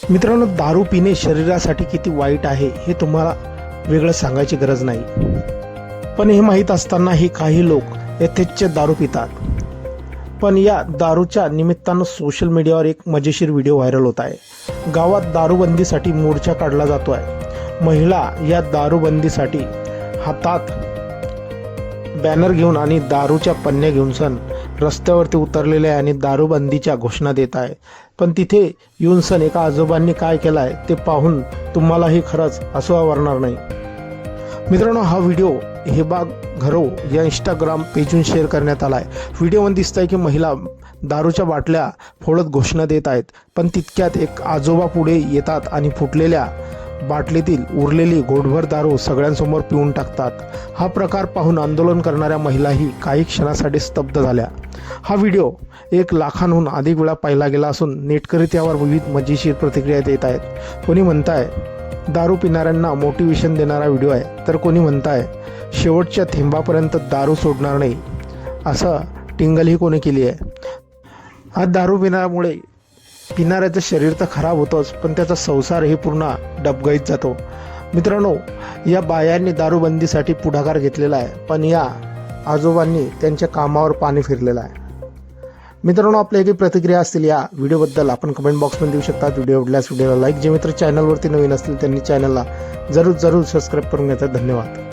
मित्रांनो, दारू पिणे शरीरासाठी किती वाईट आहे हे तुम्हाला वेगळं सांगायची गरज नाही, पण हे माहीत असतानाही काही लोक यथेच्छ दारू पितात. पण या दारूच्या निमित्तानं सोशल मीडियावर एक मजेशीर व्हिडिओ व्हायरल होत आहे. गावात दारूबंदीसाठी मोर्चा काढला जातो आहे. महिला या दारूबंदीसाठी हातात बॅनर घेऊन आणि दारूच्या पन्न्या घेऊन सण रस्त्यावरती उतरलेले आहे आणि दारूबंदीच्या घोषणा देत आहे. पण तिथे येऊन सण एका आजोबांनी काय केलं आहे ते पाहून तुम्हालाही खरंच हसू आवरणार नाही. मित्रांनो, हा व्हिडिओ हे बाग घरो या इंस्टाग्राम पेजून शेअर करण्यात आला आहे. व्हिडिओमध्ये दिसत आहे की महिला दारूच्या बाटल्या फोडत घोषणा देत आहेत, पण तितक्यात एक आजोबा पुढे येतात आणि फुटलेल्या बाटलीतील उरलेली घोटभर दारू सगळ्यांसमोर पिऊन टाकतात. हा प्रकार पाहून आंदोलन करणाऱ्या महिलाही काही क्षणासाठी स्तब्ध झाल्या. हा व्हिडिओ 1 लाखांहून अधिक वेळा पाहिला गेला असून नेटकरी त्यावर विविध मजेशीर प्रतिक्रिया देत आहेत. कोणी म्हणताय दारू पिणाऱ्यांना मोटिवेशन देणारा व्हिडिओ आहे, तर कोणी म्हणताय शेवटच्या थेंबापर्यंत दारू सोडणार नाही, असं टिंगलही कोणी केली आहे. हा दारू पिण्यामुळे पिणाऱ्याचं शरीर तर खराब होतंच, पण त्याचा संसारही पूर्ण डबघाईत जातो. मित्रांनो, या बायांनी दारूबंदीसाठी पुढाकार घेतलेला आहे, पण या आजोबांनी त्यांच्या कामावर पाणी फिरलेलं आहे. मित्रांनो, आपल्या काही प्रतिक्रिया असतील या व्हिडिओबद्दल आपण कमेंट बॉक्समध्ये देऊ शकता. व्हिडिओ आवडल्यास व्हिडिओला लाईक, जे मित्र चॅनलवरती नवीन असतील त्यांनी चॅनलला जरूर सबस्क्राईब करून घेतात. धन्यवाद.